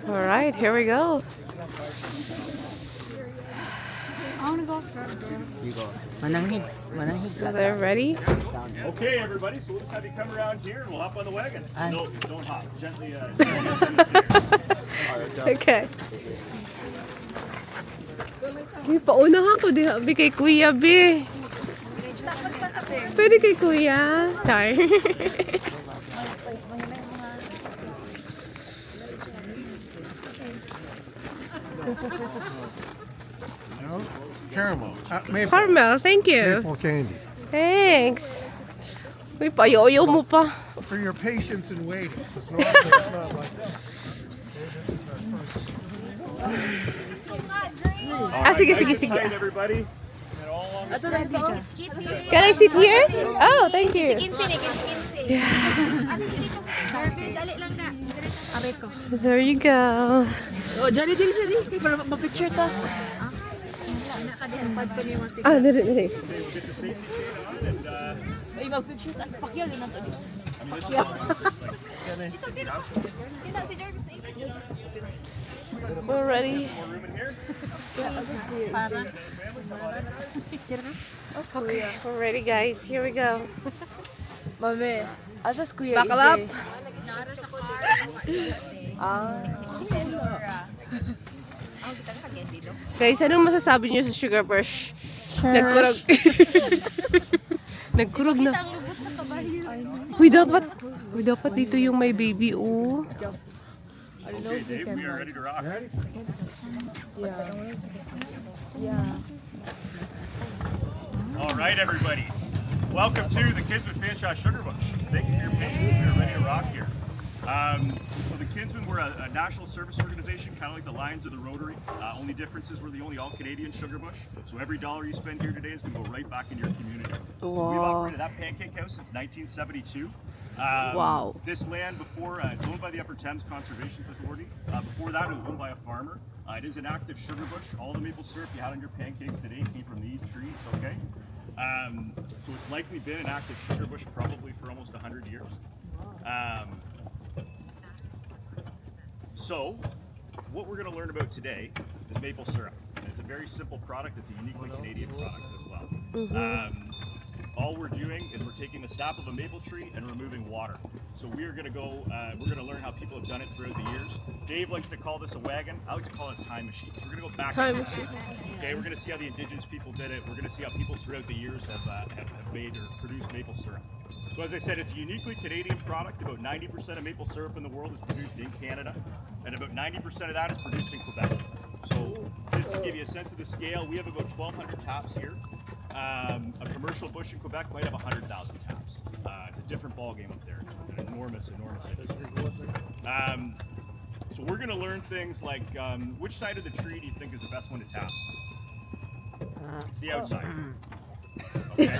Alright, here we go. I want to go first. You go. Mananghid. Mananghid. So they're ready? Okay, everybody, so we'll just have you come around here and we'll hop on the wagon. No, don't hop. Gently, Okay. Pauna ako, di habi kay Kuya, be. Pwede kay Kuya. Char. No? Caramel. Maple. Caramel, thank you. Maple candy. Thanks. Uy, payoyo mo pa. For your patience in waiting. It's not like that. Ah, sige, sige, sige. Tight, everybody. Can I sit here? Oh, thank you. There you go. Oh, Johnny, Johnny. Para ma-picture ta. Ah, dali. Ay, mag-picture ta. Pakyaw yun nato. We're ready. More room in here? Okay, we're ready, guys. Here we go. Mami, asas kuya Buckle up. Guys, anong masasabi niyo sa Sugar Bush? Nagkurog. Nagkurog na. Uy, dapat dito yung may baby, oh. Okay, Dave, we are ready to rock. All right, everybody. Welcome to the Kinsmen Fanshawe Sugar Bush. Thank you for your patience. We are ready to rock here. So the Kinsmen, we're a national service organization, kind of like the Lions or the Rotary. Only difference is we're the only all-Canadian Sugar Bush. So every dollar you spend here today is going to go right back in your community. We've operated that pancake house since 1972. Wow. This land before, it's owned by the Upper Thames Conservation Authority. Before that, it was owned by a farmer. It is an active sugar bush. All the maple syrup you had on your pancakes today came from these trees, okay? So it's likely been an active sugar bush probably for almost 100 years. So, what we're going to learn about today is maple syrup. And it's a very simple product. It's a uniquely Canadian product as well. All we're doing is we're taking the sap of a maple tree and removing water. So we are going to go, we're going to learn how people have done it throughout the years. Dave likes to call this a wagon. I like to call it a time machine. So we're going to go back. Time machine. Okay, we're going to see how the indigenous people did it. We're going to see how people throughout the years have made or produced maple syrup. So as I said, it's a uniquely Canadian product. About 90% of maple syrup in the world is produced in Canada, and about 90% of that is produced in Quebec. So just to give you a sense of the scale, we have about 1,200 taps here. A commercial bush in Quebec might have 100,000 taps. It's a different ballgame up there. It's an enormous industry. So we're going to learn things like which side of the tree do you think is the best one to tap? It's the outside. Okay.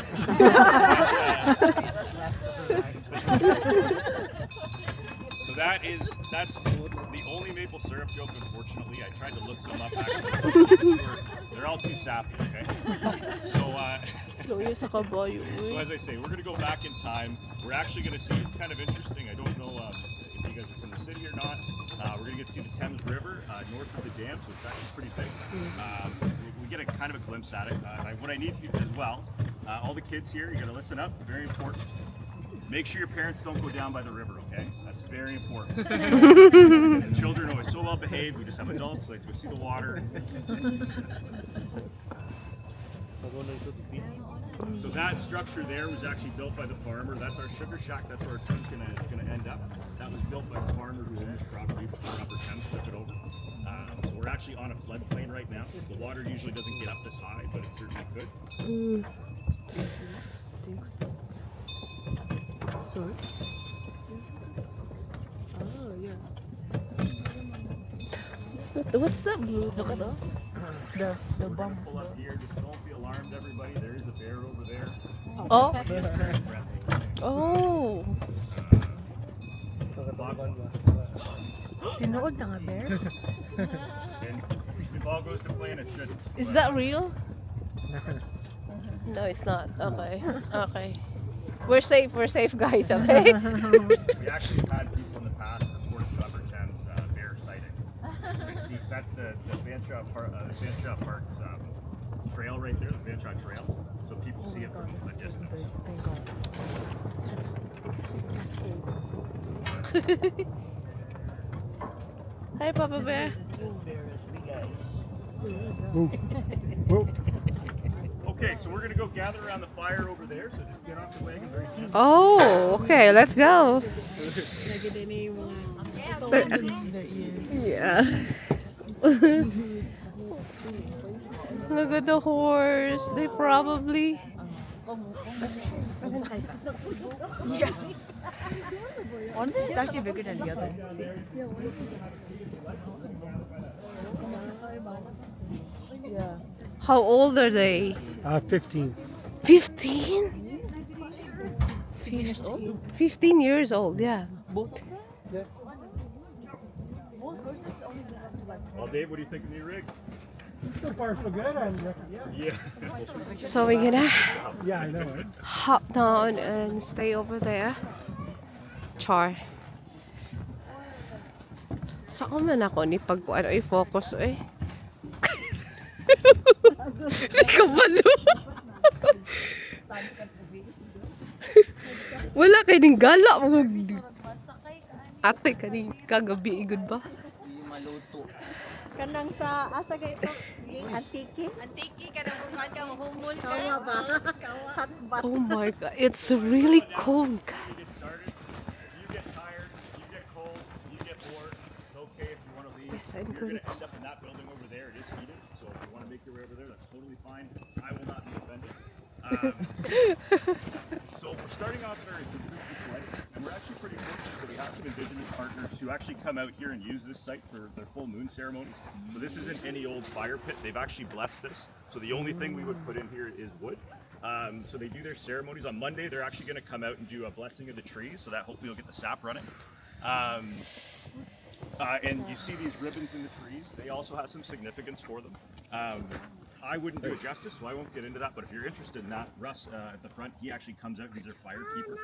So that's the only maple syrup joke, unfortunately. I tried to look some up actually. They're all too sappy, okay? So as I say, we're gonna go back in time. We're actually gonna see, it's kind of interesting. I don't know if you guys are from the city or not. We're gonna get to see the Thames River north of the dam, so it's actually pretty big. We get a kind of a glimpse at it. What I need you as well, all the kids here, you gotta listen up, very important. Make sure your parents don't go down by the river, okay? That's very important. And children are always so well behaved, we just have adults like to see the water. So that structure there was actually built by the farmer. That's our sugar shack. That's where our turn's gonna end up. That was built by the farmer who owned this property before Upper Thames took it over. So we're actually on a floodplain right now. The water usually doesn't get up this high, but it certainly could. Sorry. Oh, yeah. What's that blue? Look at that. The bomb. Pull up here. Just don't be alarmed, everybody. There is a bear over there. Oh. Oh. Tinuod na nga, bear? And if all goes to plan, it should. Is that real? No, it's not. Okay. Okay. We're safe, guys, okay? We actually have had people in the past report to Upper Thames bear sightings. See, 'cause that's the Fanshawe Park's trail right there, the Fanshawe Trail. So people see it from a distance. Thank God. Hi, Papa Bear. Okay, so we're gonna go gather around the fire over there. So just get off the wagon very gently. Oh, okay, let's go. Yeah. Look at the horse. They probably. One is actually bigger than the other. Yeah. How old are they? 15. 15? 15 years old, yeah. Both of them? Yeah. Most horses only live up to like. Well, Dave, what do you think of the new rig? So far, so good. Yeah. So we're gonna Yeah, I know it. hop down and stay over there. Char. Saan man ako ni pag ano i-focus eh. Kabalo. Wala kaning gala mo. Ate kaning kagabi igud ba? Maluto. Kanang sa asa gay ito antiki kanang bukan ka mahumol ka ba hot bath. Oh my god, it's really cold. Get started. You get tired. You get cold. You get bored. It's okay if you want to leave. Yes, I'm You're really gonna end up in that building over there. It is heated, so if you want to make your way over there, that's totally fine. I will not be offended. So we're starting off very way, and we're actually pretty fortunate that we have some Indigenous partners who actually come out here and use this site for their full moon ceremonies. So this isn't any old fire pit. They've actually blessed this. So the only thing we would put in here is wood. So they do their ceremonies on Monday. They're actually going to come out and do a blessing of the trees, so that hopefully will get the sap running. And you see these ribbons in the trees. They also have some significance for them. I wouldn't do it justice, so I won't get into that. But if you're interested in that, Russ at the front, he actually comes out. He's their fire keeper.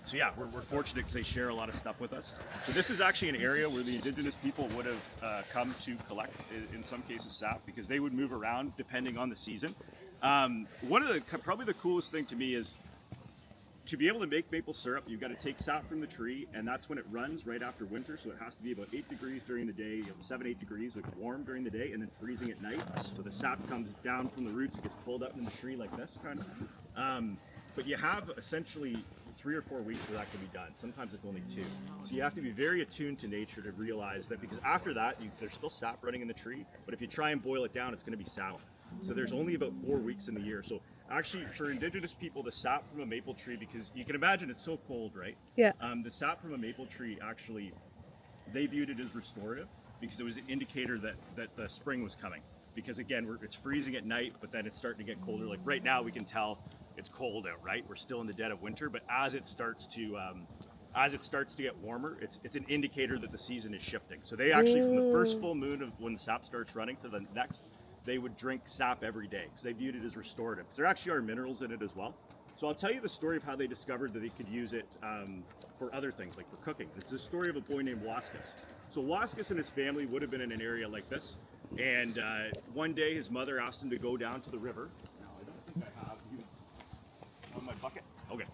So yeah, we're fortunate because they share a lot of stuff with us. So this is actually an area where the Indigenous people would have come to collect, in some cases, sap, because they would move around depending on the season. One of the probably the coolest thing to me is to be able to make maple syrup. You've got to take sap from the tree, and that's when it runs right after winter. So it has to be about 8 degrees during the day, 7-8 degrees, like warm during the day, and then freezing at night. So the sap comes down from the roots, it gets pulled up in the tree like this kind of. But you have essentially 3 or 4 weeks where that can be done. Sometimes it's only 2. So you have to be very attuned to nature to realize that, because after that, there's still sap running in the tree, but if you try and boil it down, it's going to be sour. So there's only about 4 weeks in the year. So actually, for Indigenous people, the sap from a maple tree, because you can imagine it's so cold, right? Yeah. The sap from a maple tree, actually, they viewed it as restorative because it was an indicator that the spring was coming. Because again, it's freezing at night, but then it's starting to get colder. Like right now, we can tell it's cold out, right? We're still in the dead of winter, but as it starts to get warmer, it's an indicator that the season is shifting. So they actually, from the first full moon of when the sap starts running to the next, they would drink sap every day because they viewed it as restorative. So there actually are minerals in it as well. So I'll tell you the story of how they discovered that they could use it for other things, like for cooking. It's the story of a boy named Waskus. So Waskus and his family would have been in an area like this. And one day his mother asked him to go down to the river. Now, I don't think I have you on my bucket. Okay.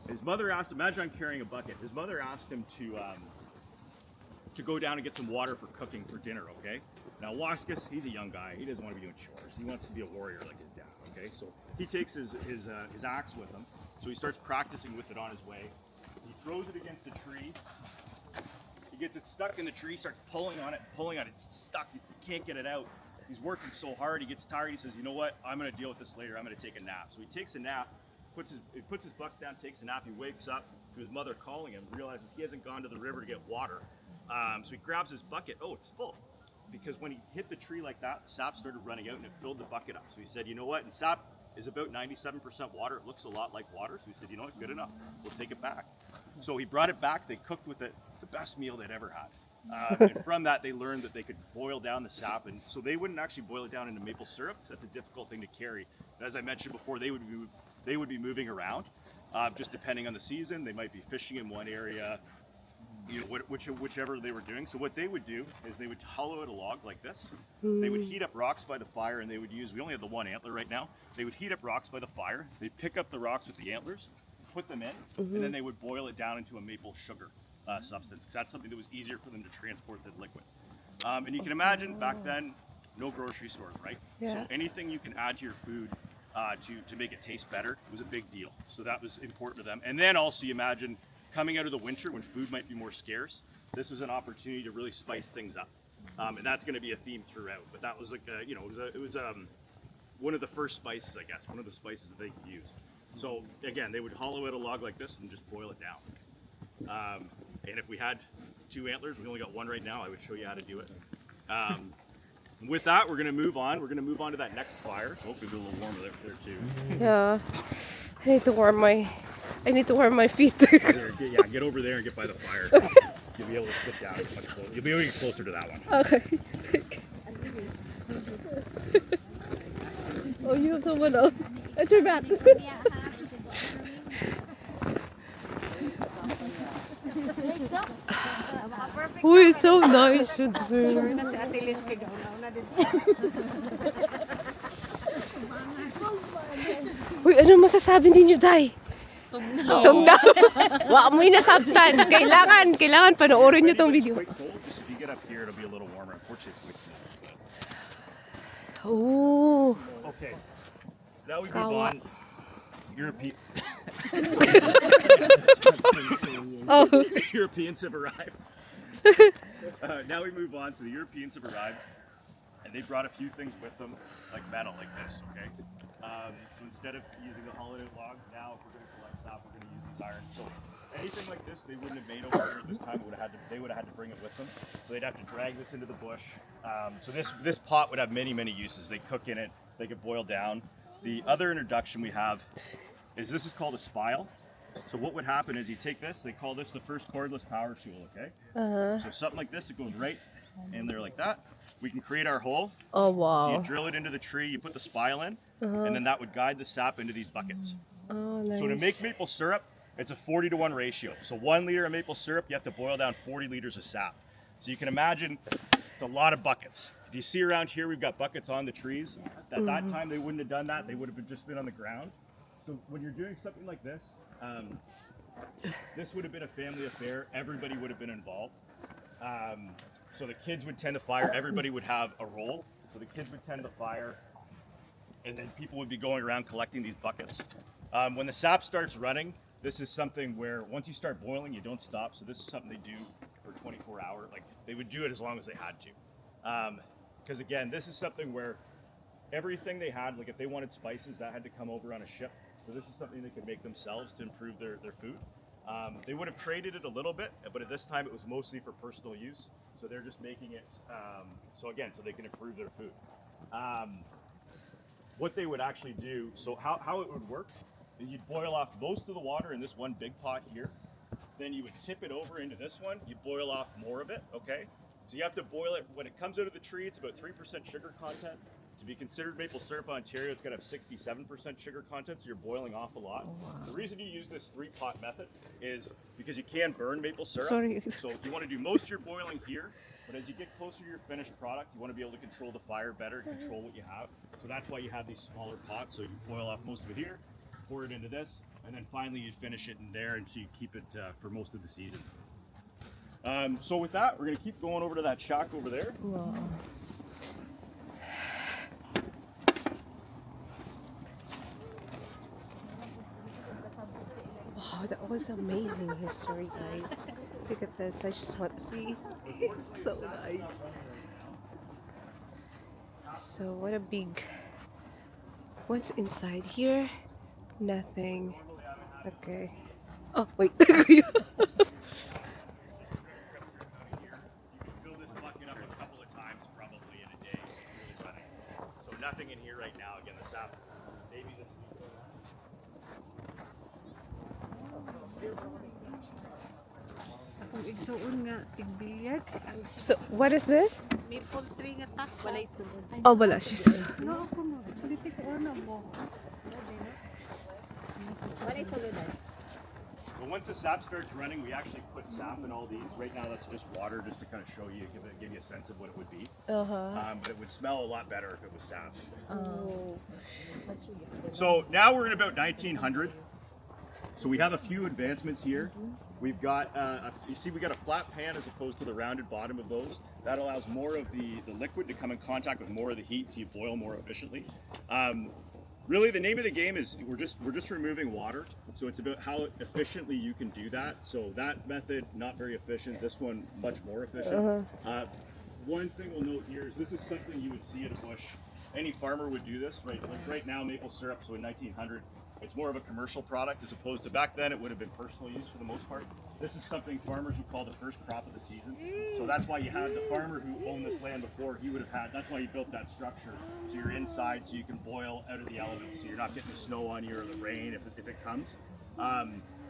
His mother asked, imagine I'm carrying a bucket. His mother asked him to go down and get some water for cooking for dinner, okay? Now Waskus, he's a young guy. He doesn't want to be doing chores. He wants to be a warrior like his dad, okay? So he takes his axe with him. So he starts practicing with it on his way. He throws it against a tree. He gets it stuck in the tree, starts pulling on it. It's stuck. He can't get it out. He's working so hard. He gets tired. He says, you know what? I'm going to deal with this later. I'm going to take a nap. So he takes a nap, puts his bucket down, takes a nap. He wakes up to his mother calling him, realizes he hasn't gone to the river to get water. So he grabs his bucket. Oh, it's full. Because when he hit the tree like that, the sap started running out and it filled the bucket up. So he said, you know what? And sap is about 97% water. It looks a lot like water. So he said, you know what? Good enough. We'll take it back. So he brought it back. They cooked with it the best meal they'd ever had. And from that, they learned that they could boil down the sap. And so they wouldn't actually boil it down into maple syrup because that's a difficult thing to carry. But as I mentioned before, they would be moving around just depending on the season. They might be fishing in one area, you know, whichever they were doing. So what they would do is they would hollow out a log like this. They would heat up rocks by the fire, and they would use, we only have the one antler right now. They would heat up rocks by the fire. They'd pick up the rocks with the antlers, put them in, and then they would boil it down into a maple sugar substance, because that's something that was easier for them to transport than liquid. And you can imagine back then, no grocery stores, right? Yeah. So anything you can add to your food to make it taste better was a big deal. So that was important to them. And then also you imagine coming out of the winter when food might be more scarce, this was an opportunity to really spice things up. And that's going to be a theme throughout. But that was like, you know, it was one of the first spices, I guess, one of the spices that they could use. So again, they would hollow out a log like this and just boil it down. And if we had 2 antlers, we only got 1 right now, I would show you how to do it. With that, we're going to move on. We're going to move on to that next fire. Hopefully it'll be a little warmer there too. Yeah. I need to warm my feet. There, yeah, get over there and get by the fire. You'll be able to sit down. You'll be able to get closer to that one. Okay. Oh, you have someone else. At your back. Uy, it's so nice. Uy, ano masasabi ninyo, Day? Tugnaw. Wala mo inasabtan. Kailangan panoorin nyo tong video. Quite cold. Just if you get up here, it'll be a little warmer. Unfortunately, it's quite small. Oh. Okay. So now we move on. Europeans have arrived. Now we move on. So the Europeans have arrived, and they brought a few things with them, like metal, like this. Okay. So instead of using the hollowed out logs, now if we're going to collect sap, we're going to use these iron. So anything like this, they wouldn't have made over here at this time. They would have had to bring it with them. So they'd have to drag this into the bush. So this pot would have many uses. They cook in it. They could boil down. The other introduction we have is this is called a spile. So what would happen is you take this. They call this the first cordless power tool. Okay. So something like this, it goes right in there like that. We can create our hole. Oh, So wow. you drill it into the tree, you put the spile in, and then that would guide the sap into these buckets. Oh, nice. So to make maple syrup, it's a 40-to-1 ratio. So 1 liter of maple syrup, you have to boil down 40 liters of sap. So you can imagine it's a lot of buckets. If you see around here, we've got buckets on the trees. At that time, they wouldn't have done that. They would have just been on the ground. So when you're doing something like this, this would have been a family affair. Everybody would have been involved. So the kids would tend to fire. Everybody would have a role. So the kids would tend to fire, and then people would be going around collecting these buckets. When the sap starts running, this is something where once you start boiling, you don't stop. So this is something they do for 24 hours. Like they would do it as long as they had to. Because again, this is something where everything they had, like if they wanted spices, that had to come over on a ship. So this is something they could make themselves to improve their food. They would have traded it a little bit, but at this time it was mostly for personal use. So they're just making it, so they can improve their food. What they would actually do, so how it would work is you'd boil off most of the water in this one big pot here. Then you would tip it over into this one. You boil off more of it, okay? So you have to boil it, when it comes out of the tree, it's about 3% sugar content. To be considered maple syrup in Ontario, it's got to have 67% sugar content, so you're boiling off a lot. Oh, wow. The reason you use this 3-pot method is because you can burn maple syrup. Sorry. So you want to do most of your boiling here, but as you get closer to your finished product, you want to be able to control the fire better, control what you have. So that's why you have these smaller pots. So you boil off most of it here, pour it into this, and then finally you finish it in there, and so you keep it for most of the season. So with that, we're going to keep going over to that shack over there. Wow. Wow, that was amazing history, guys. Look at this. I just want to see. It's so nice. So what a big... What's inside here? Nothing. Okay. Oh, wait. Fill this bucket up a couple of times probably in a day. It's really running. So nothing in here right now. Again, the sap, maybe this week. Akong igsuon nga tigbilyag. So, what is this? Maple tree nga tasa. Walay sulod. Oh, wala siya. No, ako no. Politik ano mo. Walay sulod. But once the sap starts running, we actually put sap in all these. Right now, that's just water, just to kind of show you, give you a sense of what it would be. But it would smell a lot better if it was sap. So now we're in about 1900. So we have a few advancements here. We've got, you see, we got a flat pan as opposed to the rounded bottom of those. That allows more of the liquid to come in contact with more of the heat, so you boil more efficiently. Really, the name of the game is we're just removing water. So it's about how efficiently you can do that. So that method, not very efficient. This one, much more efficient. One thing we'll note here is this is something you would see at a bush. Any farmer would do this, right? Like right now, maple syrup, so in 1900, it's more of a commercial product as opposed to back then it would have been personal use for the most part. This is something farmers would call the first crop of the season. So that's why you had the farmer who owned this land before, he would have had, that's why he built that structure. So you're inside so you can boil out of the elements. So you're not getting the snow on you or the rain if it comes.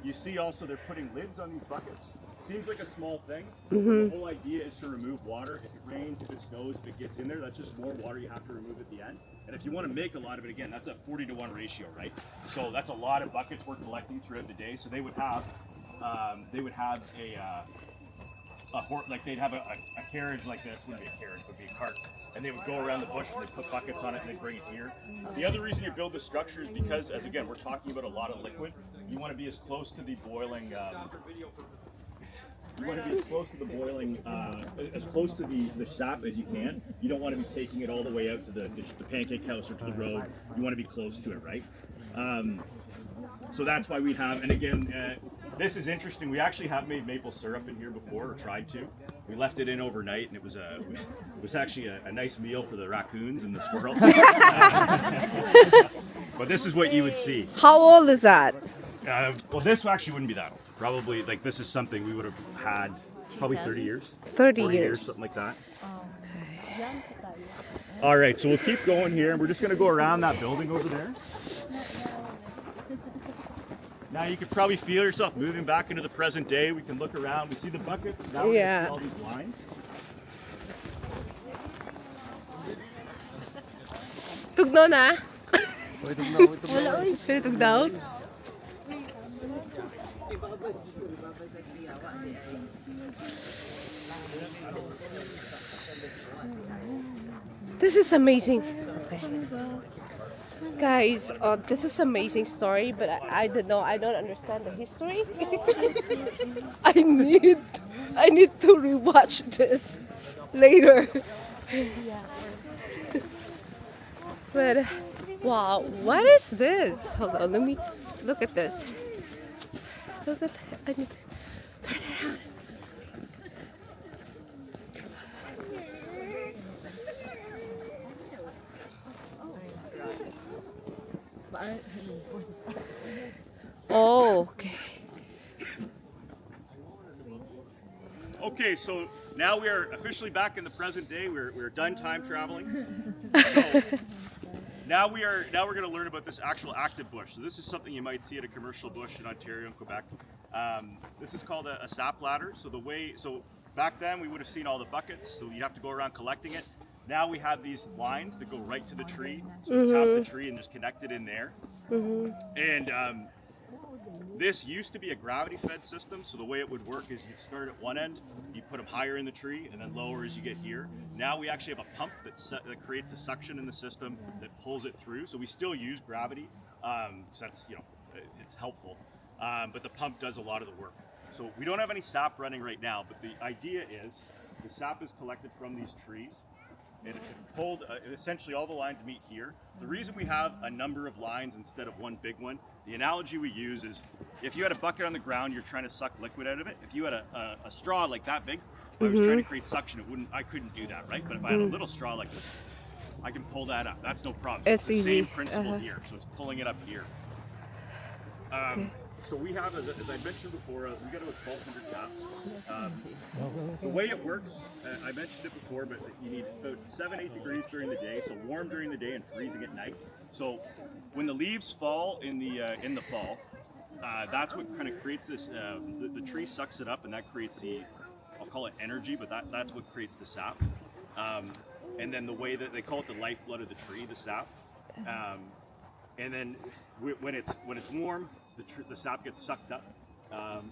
You see also they're putting lids on these buckets. Seems like a small thing, but the whole idea is to remove water. If it rains, if it snows, if it gets in there, that's just more water you have to remove at the end. And if you want to make a lot of it, again, that's a 40-to-1 ratio, right? So that's a lot of buckets we're collecting throughout the day. So they would have they'd have a carriage like this. Wouldn't be a carriage, would be a cart. And they would go around the bush and they'd put buckets on it and they'd bring it here. The other reason you build the structure is because, as again, we're talking about a lot of liquid. You want to be as close to the boiling. You want to be as close to the boiling, as close to the sap as you can. You don't want to be taking it all the way out to the pancake house or to the road. You want to be close to it, right? So that's why we have, and again, this is interesting. We actually have made maple syrup in here before, or tried to. We left it in overnight, and it was actually a nice meal for the raccoons and the squirrels. But this is what you would see. How old is that? Well, this actually wouldn't be that old. Probably, like, this is something we would have had probably 30 years. 30 40 years. something like that. All right, so we'll keep going here, and we're just going to go around that building over there. Now you could probably feel yourself moving back into the present day. We can look around. We see the buckets. Now we can see all these lines. Tugnaw na? Pwede tugnaw? This is amazing. Okay. Guys, this is amazing story, but I don't know. I don't understand the history. I need to rewatch this later. But wow, what is this? Hold on, let me look at this. Look at that. I need to turn it around. Oh, okay. Okay, so now we are officially back in the present day. We're done time traveling. So now we're going to learn about this actual active bush. So this is something you might see at a commercial bush in Ontario and Quebec. This is called a sap ladder. So back then we would have seen all the buckets, so you have to go around collecting it. Now we have these lines that go right to the tree. So you tap the tree and just connect it in there. And this used to be a gravity-fed system, so the way it would work is you'd start at one end, you put them higher in the tree, and then lower as you get here. Now we actually have a pump that creates a suction in the system that pulls it through. So we still use gravity, because that's, it's helpful. But the pump does a lot of the work. So we don't have any sap running right now, but the idea is the sap is collected from these trees. And it's pulled, essentially all the lines meet here. The reason we have a number of lines instead of one big one, the analogy we use is if you had a bucket on the ground, you're trying to suck liquid out of it. If you had a straw like that big, if I was trying to create suction, I couldn't do that, right? But if I had a little straw like this, I can pull that up. That's no problem. It's the easy. Same principle here. So it's pulling it up here. Okay. So we have, as I mentioned before, we got about 1,200 taps. The way it works, I mentioned it before, but you need about 7-8 degrees during the day, so warm during the day and freezing at night. So when the leaves fall in the fall, that's what kind of creates this. The tree sucks it up, and that creates I'll call it energy, but that's what creates the sap. And then the way that they call it the lifeblood of the tree, the sap. And then when it's warm, the sap gets sucked up,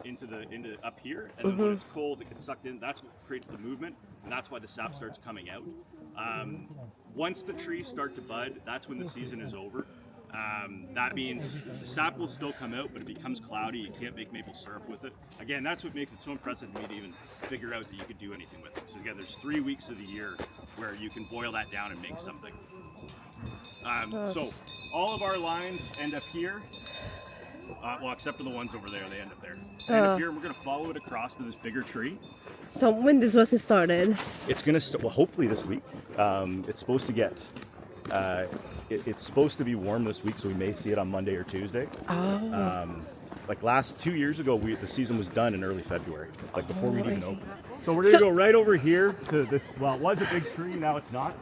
into up here, and then when it's cold, it gets sucked in. That's what creates the movement, and that's why the sap starts coming out. Once the trees start to bud, that's when the season is over. That means the sap will still come out, but it becomes cloudy. You can't make maple syrup with it. Again, that's what makes it so impressive to me to even figure out that you could do anything with it. So again, there's 3 weeks of the year where you can boil that down and make something. So all of our lines end up here. Well, except for the ones over there, they end up there. They end up here, and we're going to follow it across to this bigger tree. So when this was started? It's going to start, well, hopefully this week. It's supposed to get, it's supposed to be warm this week, so we may see it on Monday or Tuesday. Like 2 years ago, the season was done in early February, like before we'd even open. So we're going to go right over here to this, well, it was a big tree, now it's not.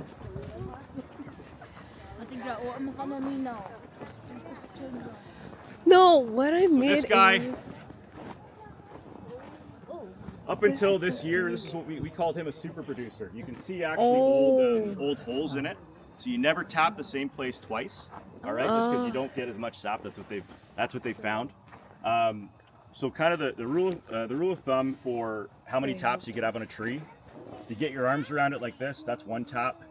No, what I mean this guy, is... Up until this year, this is what we called him a super producer. You can see actually old holes in it. So you never tap the same place twice, all right? Just because you don't get as much sap. That's what they've found. So kind of the rule of thumb for how many taps you could have on a tree. If you get your arms around it like this, that's 1 tap.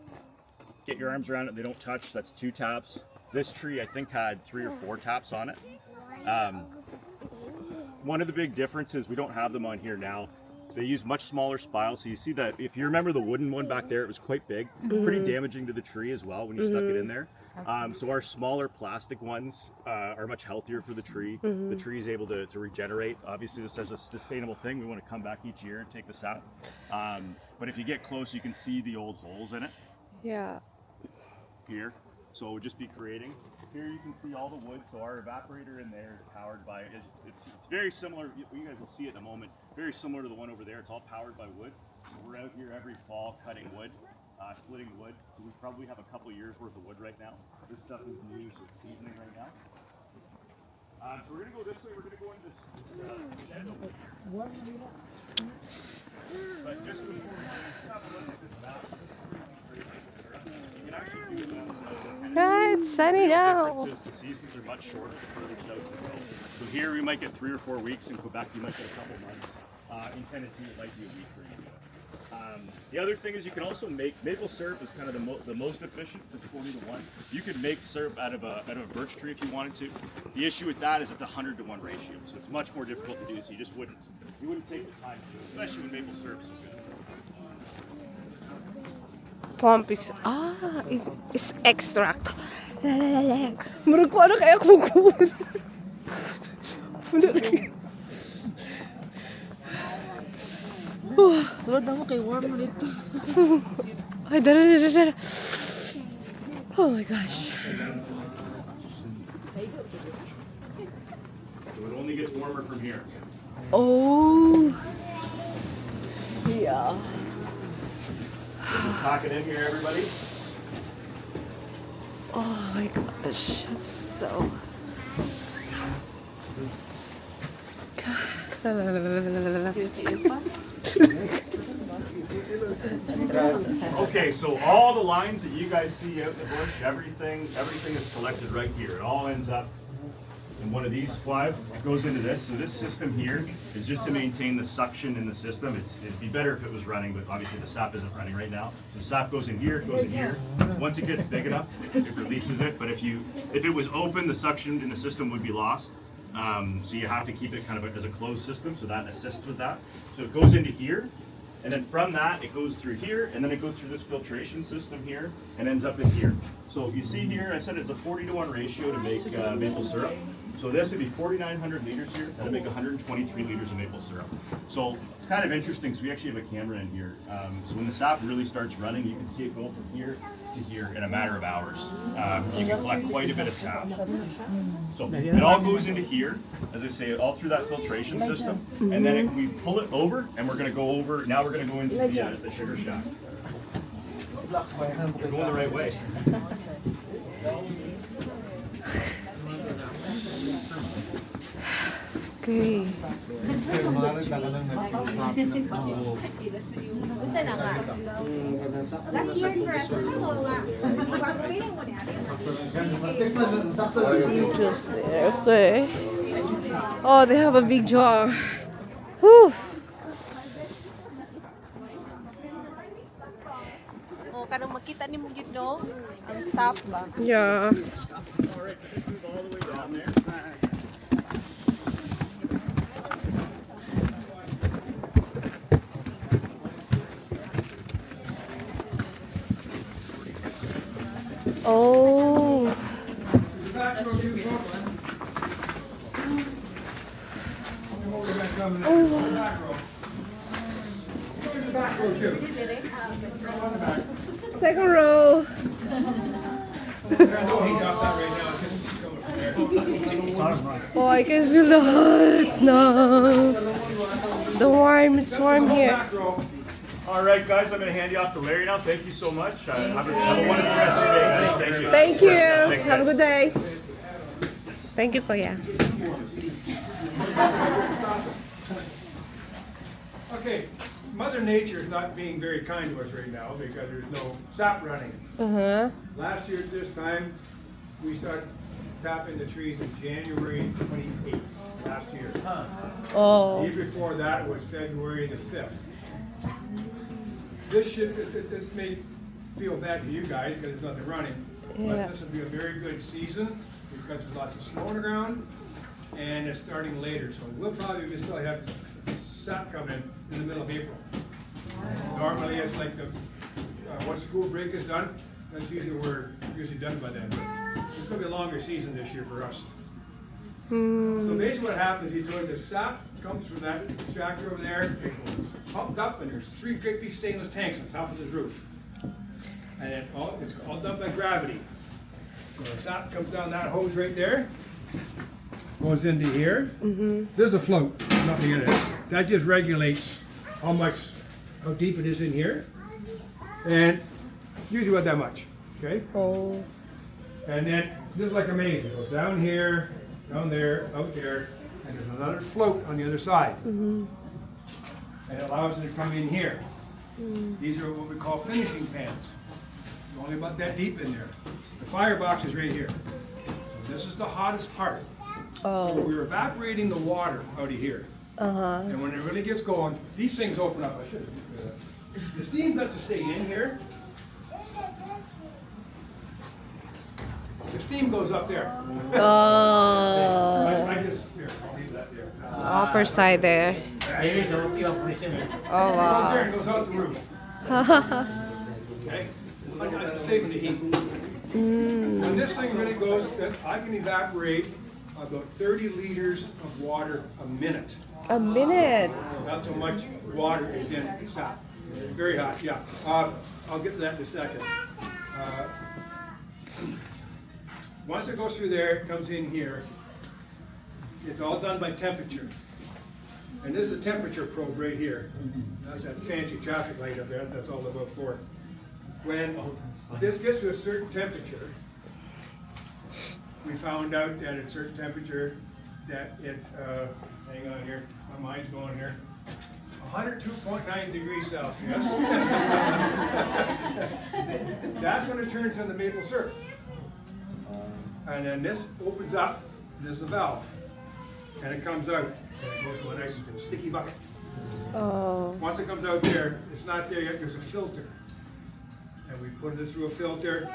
Get your arms around it, they don't touch, that's 2 taps. This tree, I think, had 3 or 4 taps on it. One of the big differences, we don't have them on here now. They use much smaller spiles, so you see that if you remember the wooden one back there, it was quite big, pretty damaging to the tree as well when you stuck it in there. So our smaller plastic ones are much healthier for the tree. The tree is able to regenerate. Obviously, this is a sustainable thing. We want to come back each year and take the sap. But if you get close, you can see the old holes in it. Yeah. Here, so it would just be creating. Here you can see all the wood, so our evaporator in there is powered by, it's very similar, you guys will see it in a moment, very similar to the one over there. It's all powered by wood. So we're out here every fall cutting wood, splitting wood. So we probably have a couple years worth of wood right now. This stuff is new, so it's seasoning right now. So we're going to go this way, we're going to go into this shed over here. But just before we have a look at this map, you can actually do that. It's sunny now. The seasons are much shorter further south you go. So here we might get 3 or 4 weeks. In Quebec, you might get a couple months. In Tennessee, it might be a week or two. The other thing is you can also make maple syrup is kind of the most efficient. It's 40 to 1. You could make syrup out of a birch tree if you wanted to. The issue with that is it's a 100 to 1 ratio, so it's much more difficult to do. So you wouldn't take the time to do it, especially when maple syrup's so good. Pump is, it's extract. Murag ko ano kaya kukuha. Sulod na mo kay warm dito. Ay, dara. Oh my gosh. So it only gets warmer from here. Oh. Yeah. Just pack it in here, everybody. Oh my gosh, that's so... Okay, so all the lines that you guys see out in the bush, everything is collected right here. It all ends up in one of these 5. It goes into this. So this system here is just to maintain the suction in the system. It'd be better if it was running, but obviously the sap isn't running right now. So the sap goes in here, it goes in here. Once it gets big enough, it releases it. But if it was open, the suction in the system would be lost. So you have to keep it kind of as a closed system, so that assists with that. So it goes into here, and then from that it goes through here, and then it goes through this filtration system here, and ends up in here. So you see here, I said it's a 40 to 1 ratio to make maple syrup. So this would be 4,900 liters here. That'll make 123 liters of maple syrup. So it's kind of interesting. So we actually have a camera in here. So when the sap really starts running, you can see it go from here to here in a matter of hours. You can collect quite a bit of sap. So it all goes into here, as I say, all through that filtration system. And then we pull it over, and we're going to go over. Now we're going to go into the sugar shack. You're going the right way. Okay. Usa na nga. Last year, Christmas mo nga. Just there, okay. Oh, they have a big jar. Whew. Oh, kanang makita ni mo gid no? Ang top ba? Yeah. All right, this is all the way down there. Oh. Second row. Oh, I can feel the hot now. The warm, it's warm here. All right, guys, I'm going to hand you off to Larry now. Thank you so much. Have a wonderful rest of your day, guys. Thank you. Thank you. Thanks, Have a guys. good day. Thank you, Kuya. Okay, Mother Nature is not being very kind to us right now because there's no sap running. Uh-huh. Last year at this time, we started tapping the trees in January 28th last year. The Oh. year before that was February the 5th. This may feel bad to you guys because there's nothing running, Yeah. but this will be a very good season because there's lots of snow on the ground and it's starting later. So we'll probably still have sap coming in the middle of April. Normally it's like once school break is done, that's usually we're usually done by then. But it's going to be a longer season this year for us. So basically what happens is the sap comes from that extractor over there, it goes pumped up, and there's 3 great big stainless tanks on top of this roof. And it's all done by gravity. So the sap comes down that hose right there, goes into here. There's a float, nothing in it. That just regulates how deep it is in here. And usually about that much, okay? Oh. And then, just like a maze, it goes down here, down there, out there, and there's another float on the other side. And it allows it to come in here. These are what we call finishing pans. They're only about that deep in there. The firebox is right here. So this is the hottest part. So Oh. we're evaporating the water out of here. Uh-huh. And when it really gets going, these things open up. I should have. The steam doesn't stay in here. The steam goes up there. Oh. I just, here, I'll leave that there. Upper side there. Oh, It goes there wow. and goes out the roof. Okay? I'm saving the heat. When this thing really goes, then I can evaporate about 30 liters of water a minute. A minute. That's how much water is in the sap. Very hot, yeah. I'll get to that in a second. Once it goes through there, it comes in here. It's all done by temperature. And this is a temperature probe right here. That's that fancy traffic light up there. That's all about for. When this gets to a certain temperature, we found out that at a certain temperature that it, hang on here, my mind's going here, 102.9 degrees Celsius. That's when it turns into maple syrup. And then this opens up, and there's a valve, and it comes out, and it goes to a nice sticky bucket. Oh. Once it comes out there, it's not there yet, there's a filter. And we put it through a filter,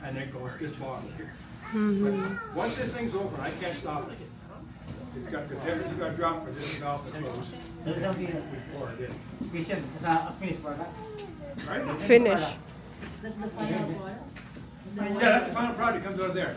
and then goes this bottle here. But once this thing's open, I can't stop it. It's got the temperature got dropped, but this valve is closed. We pour it in. Right? Finish. That's the final product. Yeah, that's the final product, comes out of there.